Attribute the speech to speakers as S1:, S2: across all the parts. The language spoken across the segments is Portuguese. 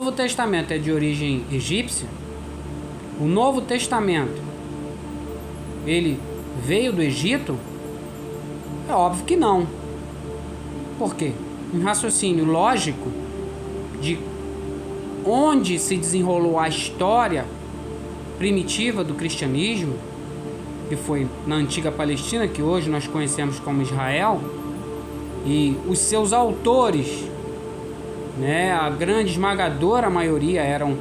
S1: Novo Testamento é de origem egípcia? O Novo Testamento, ele veio do Egito? É óbvio que não. Por quê? Um raciocínio lógico de onde se desenrolou a história primitiva do cristianismo, que foi na antiga Palestina, que hoje nós conhecemos como Israel, e os seus autores, né, a grande esmagadora maioria eram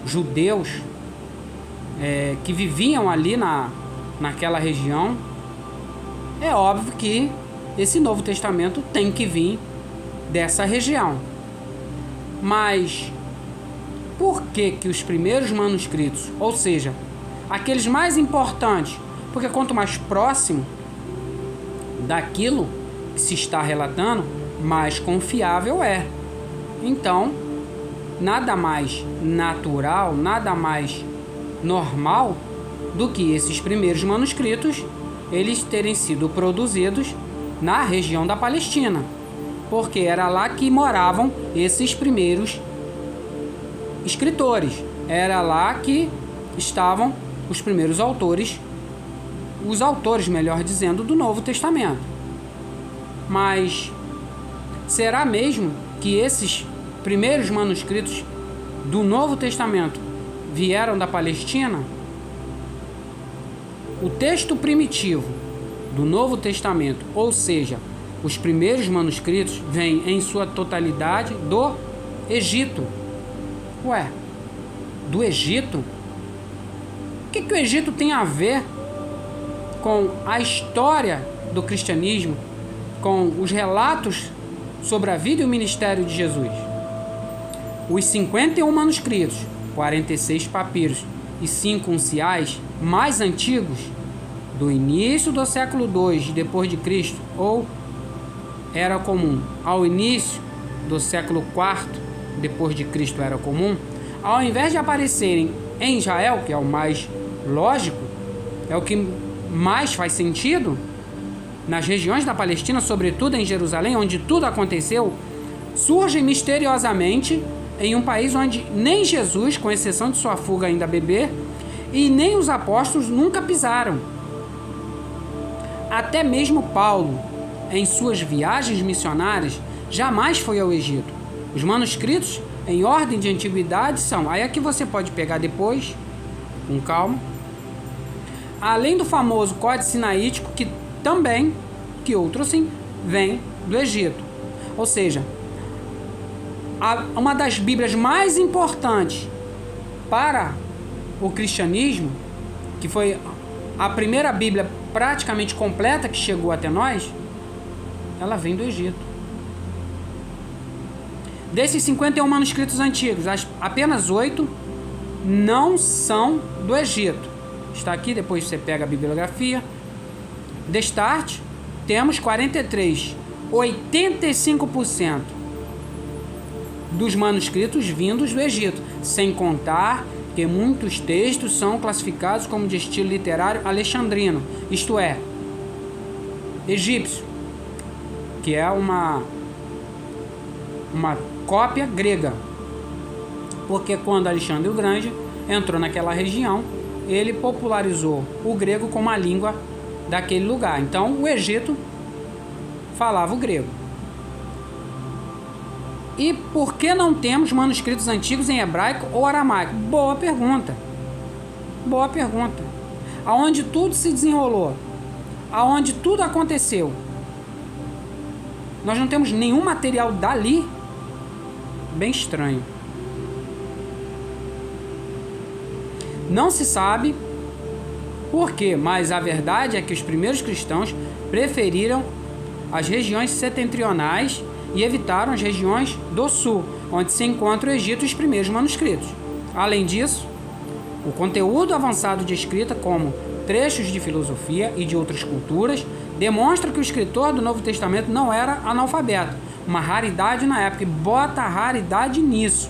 S1: judeus, que viviam ali naquela região. É óbvio que esse Novo Testamento tem que vir dessa região. Mas por que os primeiros manuscritos, ou seja, aqueles mais importantes, porque quanto mais próximo daquilo que se está relatando, mais confiável é. Então, nada mais natural, nada mais normal do que esses primeiros manuscritos eles terem sido produzidos na região da Palestina, porque era lá que moravam esses primeiros escritores, era lá que estavam os primeiros autores, os autores, melhor dizendo, do Novo Testamento. Mas será mesmo que esses primeiros manuscritos do Novo Testamento vieram da Palestina? O texto primitivo do Novo Testamento, ou seja, os primeiros manuscritos, vêm em sua totalidade do Egito. Ué, do Egito? O que o Egito tem a ver com a história do cristianismo, com os relatos sobre a vida e o ministério de Jesus? Os 51 manuscritos, 46 papiros e 5 unciais mais antigos, do início do século II depois de Cristo, ou Era Comum, ao início do século IV depois de Cristo, Era Comum, ao invés de aparecerem em Israel, que é o mais lógico, é o que mais faz sentido, nas regiões da Palestina, sobretudo em Jerusalém, onde tudo aconteceu, surgem misteriosamente em um país onde nem Jesus, com exceção de sua fuga ainda bebê, e nem os apóstolos nunca pisaram. Até mesmo Paulo, em suas viagens missionárias, jamais foi ao Egito. Os manuscritos, em ordem de antiguidade, são... Aí é que você pode pegar depois, com calma. Além do famoso Códice Sinaítico, que outro sim, vem do Egito. Ou seja, uma das Bíblias mais importantes para o cristianismo, que foi a primeira Bíblia praticamente completa que chegou até nós, ela vem do Egito. Desses 51 manuscritos antigos, apenas 8 não são do Egito. Está aqui, depois você pega a bibliografia. Destarte, temos 43, 85% dos manuscritos vindos do Egito, sem contar que muitos textos são classificados como de estilo literário alexandrino, isto é, egípcio, que é uma cópia grega, porque quando Alexandre o Grande entrou naquela região, ele popularizou o grego como a língua daquele lugar. Então o Egito falava o grego. E por que não temos manuscritos antigos em hebraico ou aramaico? Boa pergunta. Boa pergunta. Aonde tudo se desenrolou, aonde tudo aconteceu, nós não temos nenhum material dali? Bem estranho. Não se sabe por quê, mas a verdade é que os primeiros cristãos preferiram as regiões setentrionais e evitaram as regiões do sul, onde se encontra o Egito e os primeiros manuscritos. Além disso, o conteúdo avançado de escrita, como trechos de filosofia e de outras culturas, demonstra que o escritor do Novo Testamento não era analfabeto, uma raridade na época, e bota a raridade nisso.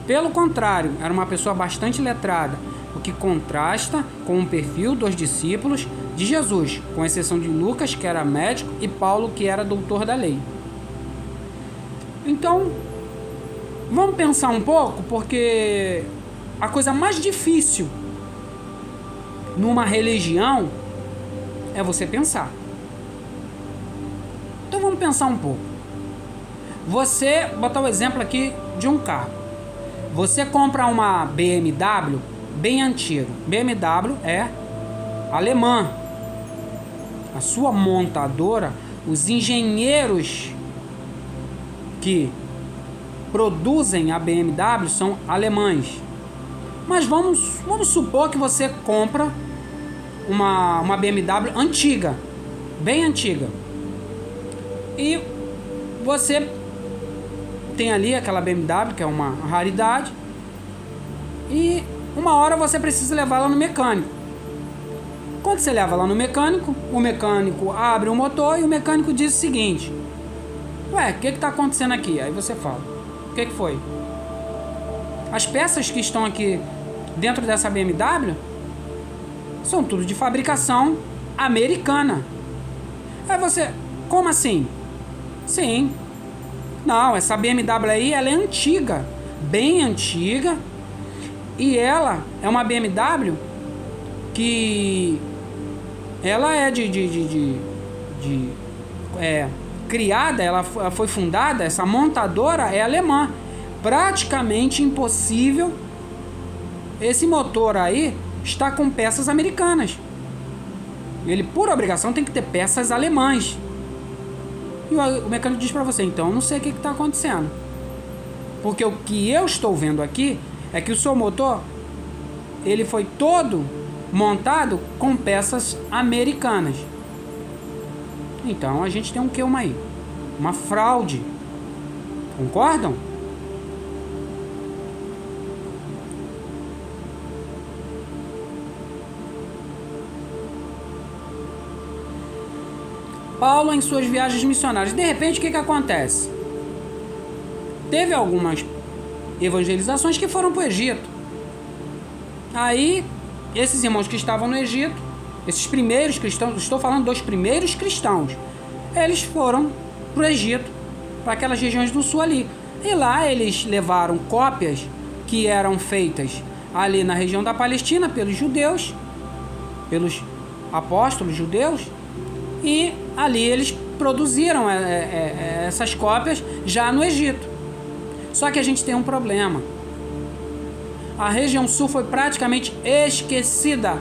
S1: Pelo contrário, era uma pessoa bastante letrada, o que contrasta com o perfil dos discípulos de Jesus, com exceção de Lucas, que era médico, e Paulo, que era doutor da lei. Então, Vamos pensar um pouco, porque a coisa mais difícil numa religião é você pensar. Então vamos pensar um pouco. Você, botar o exemplo aqui de um carro. Você compra uma BMW bem antiga. BMW é alemã. A sua montadora, os engenheiros que produzem a BMW são alemães. Mas vamos supor que você compra uma BMW antiga, bem antiga. E você tem ali aquela BMW, que é uma raridade, e uma hora você precisa levar ela no mecânico. Quando você leva ela no mecânico, o mecânico abre o motor e o mecânico diz o seguinte: ué, o que está acontecendo aqui? Aí você fala: o que foi? As peças que estão aqui dentro dessa BMW são tudo de fabricação americana. Aí você: como assim? Sim. Não, essa BMW aí, ela é antiga, bem antiga, e ela é uma BMW que ela é criada, ela foi fundada, essa montadora é alemã. Praticamente impossível esse motor aí estar com peças americanas. Ele, por obrigação, tem que ter peças alemãs. E o mecânico diz para você: então eu não sei o que está acontecendo, porque o que eu estou vendo aqui é que o seu motor ele foi todo montado com peças americanas. Então a gente tem um que aí? Uma fraude. Concordam? Paulo em suas viagens missionárias. De repente, o que acontece? Teve algumas evangelizações que foram para o Egito. Aí, esses irmãos que estavam no Egito, esses primeiros cristãos, estou falando dos primeiros cristãos, eles foram para o Egito, para aquelas regiões do sul ali. E lá eles levaram cópias que eram feitas ali na região da Palestina pelos judeus, pelos apóstolos judeus, e ali eles produziram essas cópias já no Egito. Só que a gente tem um problema. A região sul foi praticamente esquecida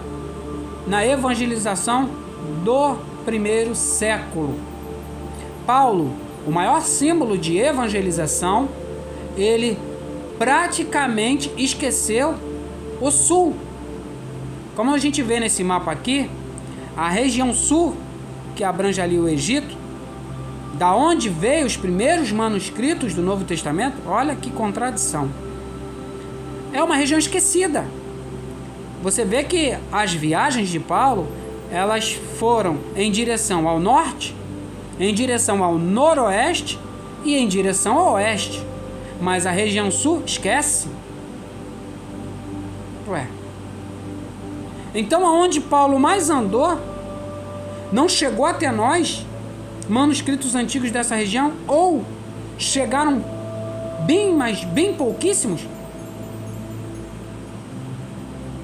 S1: na evangelização do primeiro século. Paulo, o maior símbolo de evangelização, ele praticamente esqueceu o sul. Como a gente vê nesse mapa aqui, a região sul, que abrange ali o Egito, da onde veio os primeiros manuscritos do Novo Testamento, olha que contradição. É uma região esquecida. Você vê que as viagens de Paulo, elas foram em direção ao norte, em direção ao noroeste e em direção ao oeste. Mas a região sul, esquece. Ué. Então, aonde Paulo mais andou, não chegou até nós manuscritos antigos dessa região, ou chegaram bem pouquíssimos.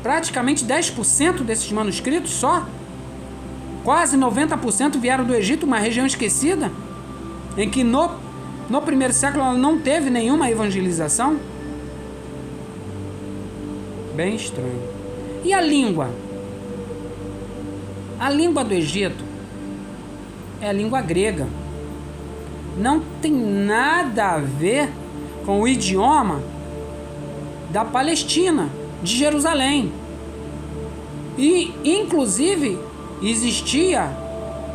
S1: Praticamente 10% desses manuscritos só. Quase 90% vieram do Egito, uma região esquecida, em que no primeiro século ela não teve nenhuma evangelização. Bem estranho. E a língua? A língua do Egito é a língua grega. Não tem nada a ver com o idioma da Palestina, de Jerusalém. E, inclusive, existia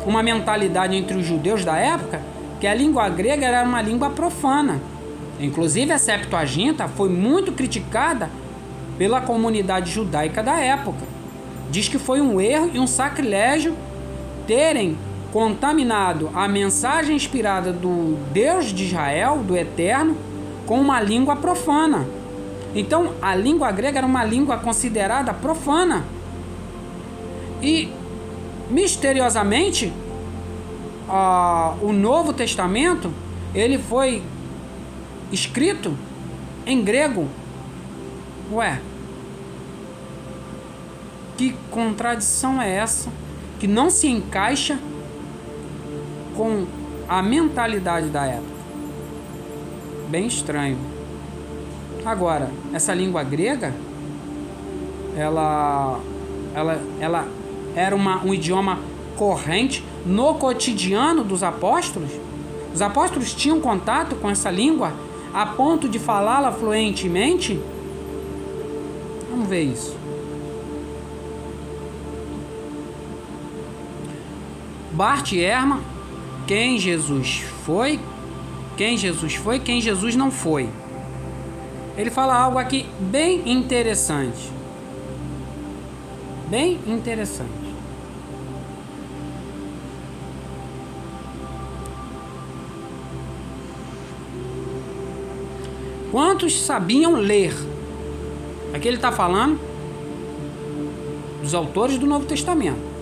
S1: uma mentalidade entre os judeus da época que a língua grega era uma língua profana. Inclusive, a Septuaginta foi muito criticada pela comunidade judaica da época. Diz que foi um erro e um sacrilégio terem contaminado a mensagem inspirada do Deus de Israel, do Eterno, com uma língua profana. Então, a língua grega era uma língua considerada profana. E, misteriosamente, o Novo Testamento, ele foi escrito em grego. Ué, que contradição é essa que não se encaixa com a mentalidade da época? Bem estranho. Agora, essa língua grega, ela era um idioma corrente no cotidiano dos apóstolos? Os apóstolos tinham contato com essa língua a ponto de falá-la fluentemente? Vamos ver isso. Bart Ehrman, quem Jesus foi, quem Jesus não foi. Ele fala algo aqui bem interessante. Bem interessante. Quantos sabiam ler? Aqui ele está falando dos autores do Novo Testamento.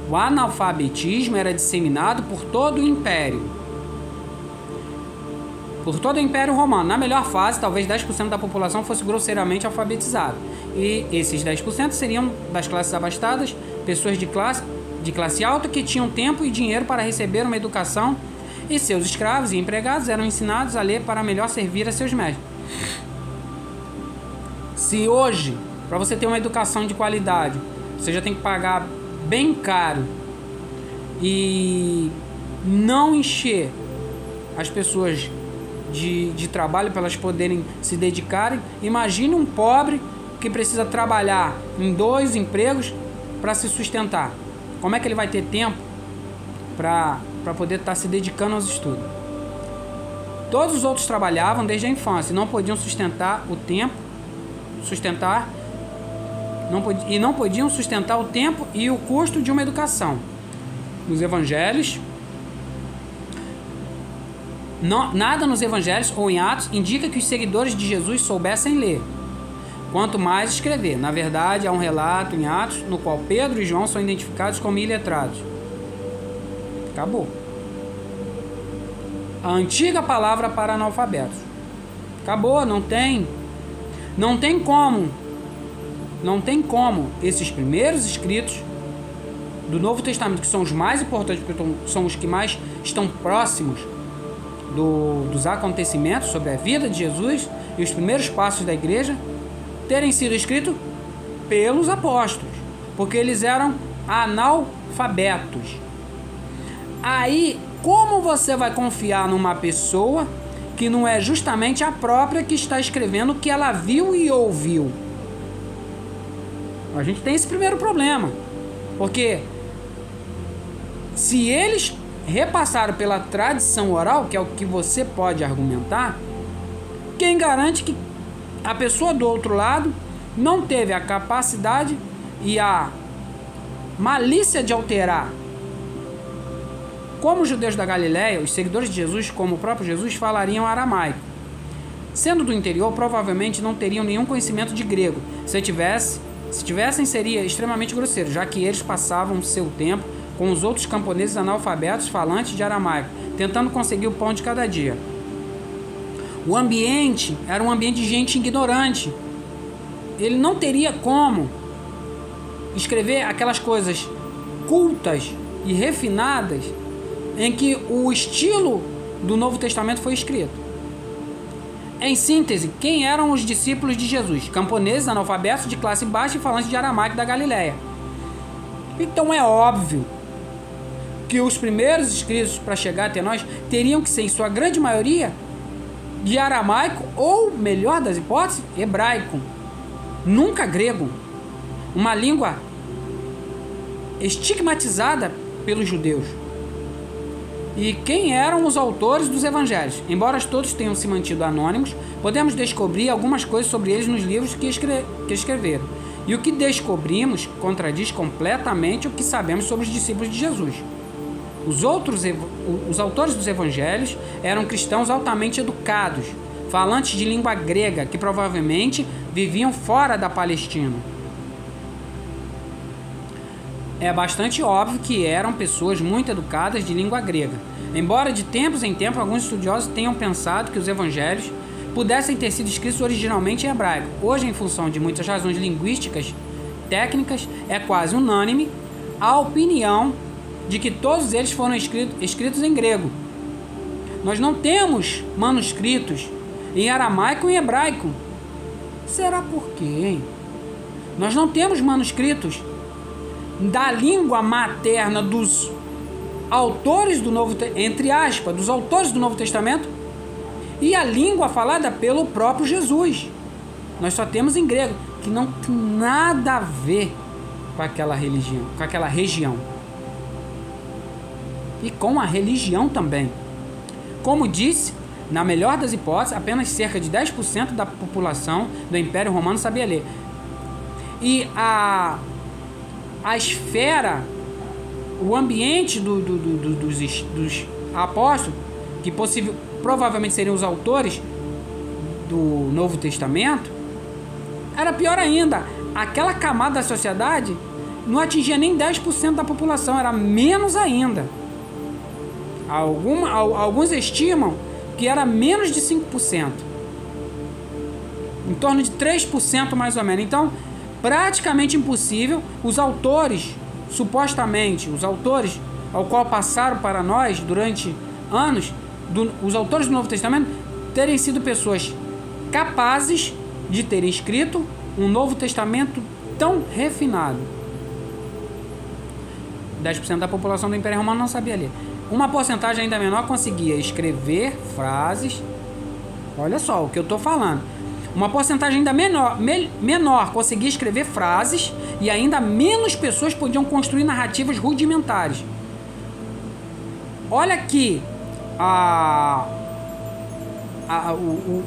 S1: O analfabetismo era disseminado por todo o Império. Por todo o Império Romano. Na melhor fase, talvez 10% da população fosse grosseiramente alfabetizada. E esses 10% seriam das classes abastadas, pessoas de classe alta que tinham tempo e dinheiro para receber uma educação, e seus escravos e empregados eram ensinados a ler para melhor servir a seus mestres. Se hoje, para você ter uma educação de qualidade, você já tem que pagar bem caro e não encher as pessoas de trabalho para elas poderem se dedicarem, imagine um pobre que precisa trabalhar em 2 empregos para se sustentar. Como é que ele vai ter tempo para poder estar se dedicando aos estudos? Todos os outros trabalhavam desde a infância e não podiam não podiam sustentar o tempo e o custo de uma educação. Nos evangelhos, nada nos evangelhos ou em Atos indica que os seguidores de Jesus soubessem ler, quanto mais escrever. Na verdade, há um relato em Atos no qual Pedro e João são identificados como iletrados. Acabou. A antiga palavra para analfabetos. Acabou, não tem como esses primeiros escritos do Novo Testamento, que são os mais importantes, porque são os que mais estão próximos dos acontecimentos sobre a vida de Jesus e os primeiros passos da igreja, terem sido escritos pelos apóstolos, porque eles eram analfabetos. Aí, como você vai confiar numa pessoa que não é justamente a própria que está escrevendo o que ela viu e ouviu? A gente tem esse primeiro problema, porque se eles repassaram pela tradição oral, que é o que você pode argumentar, quem garante que a pessoa do outro lado não teve a capacidade e a malícia de alterar? Como os judeus da Galileia, os seguidores de Jesus, como o próprio Jesus, falariam aramaico. Sendo do interior, provavelmente não teriam nenhum conhecimento de grego. Se tivessem, seria extremamente grosseiro, já que eles passavam seu tempo com os outros camponeses analfabetos falantes de aramaico, tentando conseguir o pão de cada dia. O ambiente era um ambiente de gente ignorante. Ele não teria como escrever aquelas coisas cultas e refinadas em que o estilo do Novo Testamento foi escrito. Em síntese, quem eram os discípulos de Jesus? Camponeses, analfabetos de classe baixa e falantes de aramaico da Galileia. Então é óbvio que os primeiros escritos para chegar até nós teriam que ser, em sua grande maioria, de aramaico ou, melhor das hipóteses, hebraico. Nunca grego. Uma língua estigmatizada pelos judeus. E quem eram os autores dos evangelhos? Embora todos tenham se mantido anônimos, podemos descobrir algumas coisas sobre eles nos livros que escreveram. E o que descobrimos contradiz completamente o que sabemos sobre os discípulos de Jesus. Os autores dos evangelhos eram cristãos altamente educados, falantes de língua grega, que provavelmente viviam fora da Palestina. É bastante óbvio que eram pessoas muito educadas de língua grega. Embora de tempos em tempos alguns estudiosos tenham pensado que os evangelhos pudessem ter sido escritos originalmente em hebraico. Hoje, em função de muitas razões linguísticas, técnicas, é quase unânime a opinião de que todos eles foram escritos em grego. Nós não temos manuscritos em aramaico e em hebraico. Será por quê, hein? Nós não temos manuscritos da língua materna dos autores do Novo Testamento, entre aspas, dos autores do Novo Testamento, e a língua falada pelo próprio Jesus. Nós só temos em grego, que não tem nada a ver com aquela religião, com aquela região. E com a religião também. Como disse, na melhor das hipóteses, apenas cerca de 10% da população do Império Romano sabia ler. E a esfera, o ambiente dos apóstolos, que provavelmente seriam os autores do Novo Testamento, era pior ainda. Aquela camada da sociedade não atingia nem 10% da população, era menos ainda. Alguns estimam que era menos de 5%, em torno de 3% mais ou menos. Então, praticamente impossível os autores, supostamente, os autores ao qual passaram para nós durante anos, os autores do Novo Testamento, terem sido pessoas capazes de terem escrito um Novo Testamento tão refinado. 10% da população do Império Romano não sabia ler. Uma porcentagem ainda menor conseguia escrever frases. Olha só o que eu estou falando. Uma porcentagem ainda menor conseguia escrever frases, e ainda menos pessoas podiam construir narrativas rudimentares. Olha que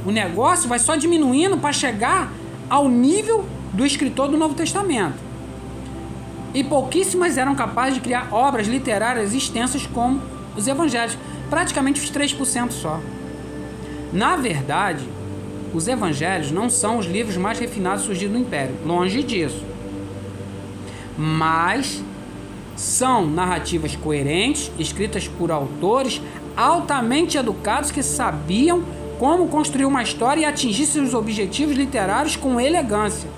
S1: o negócio vai só diminuindo para chegar ao nível do escritor do Novo Testamento. E pouquíssimas eram capazes de criar obras literárias extensas como os evangelhos, praticamente os 3% só. Na verdade, os evangelhos não são os livros mais refinados surgidos no Império, longe disso. Mas são narrativas coerentes, escritas por autores altamente educados que sabiam como construir uma história e atingir seus objetivos literários com elegância.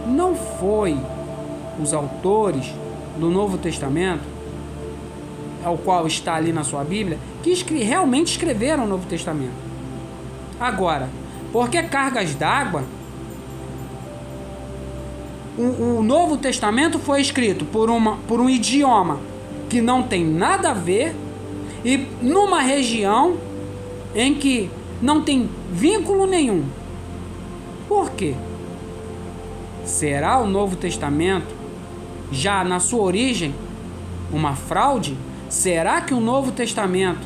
S1: Não foi os autores do Novo Testamento, ao qual está ali na sua Bíblia, que realmente escreveram o Novo Testamento. Agora, por que cargas d'água? O Novo Testamento foi escrito por um idioma que não tem nada a ver e numa região em que não tem vínculo nenhum. Por quê? Será o Novo Testamento, já na sua origem, uma fraude? Será que o Novo Testamento,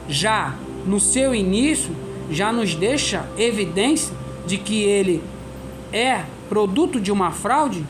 S1: já no seu início, já nos deixa evidência de que ele é produto de uma fraude?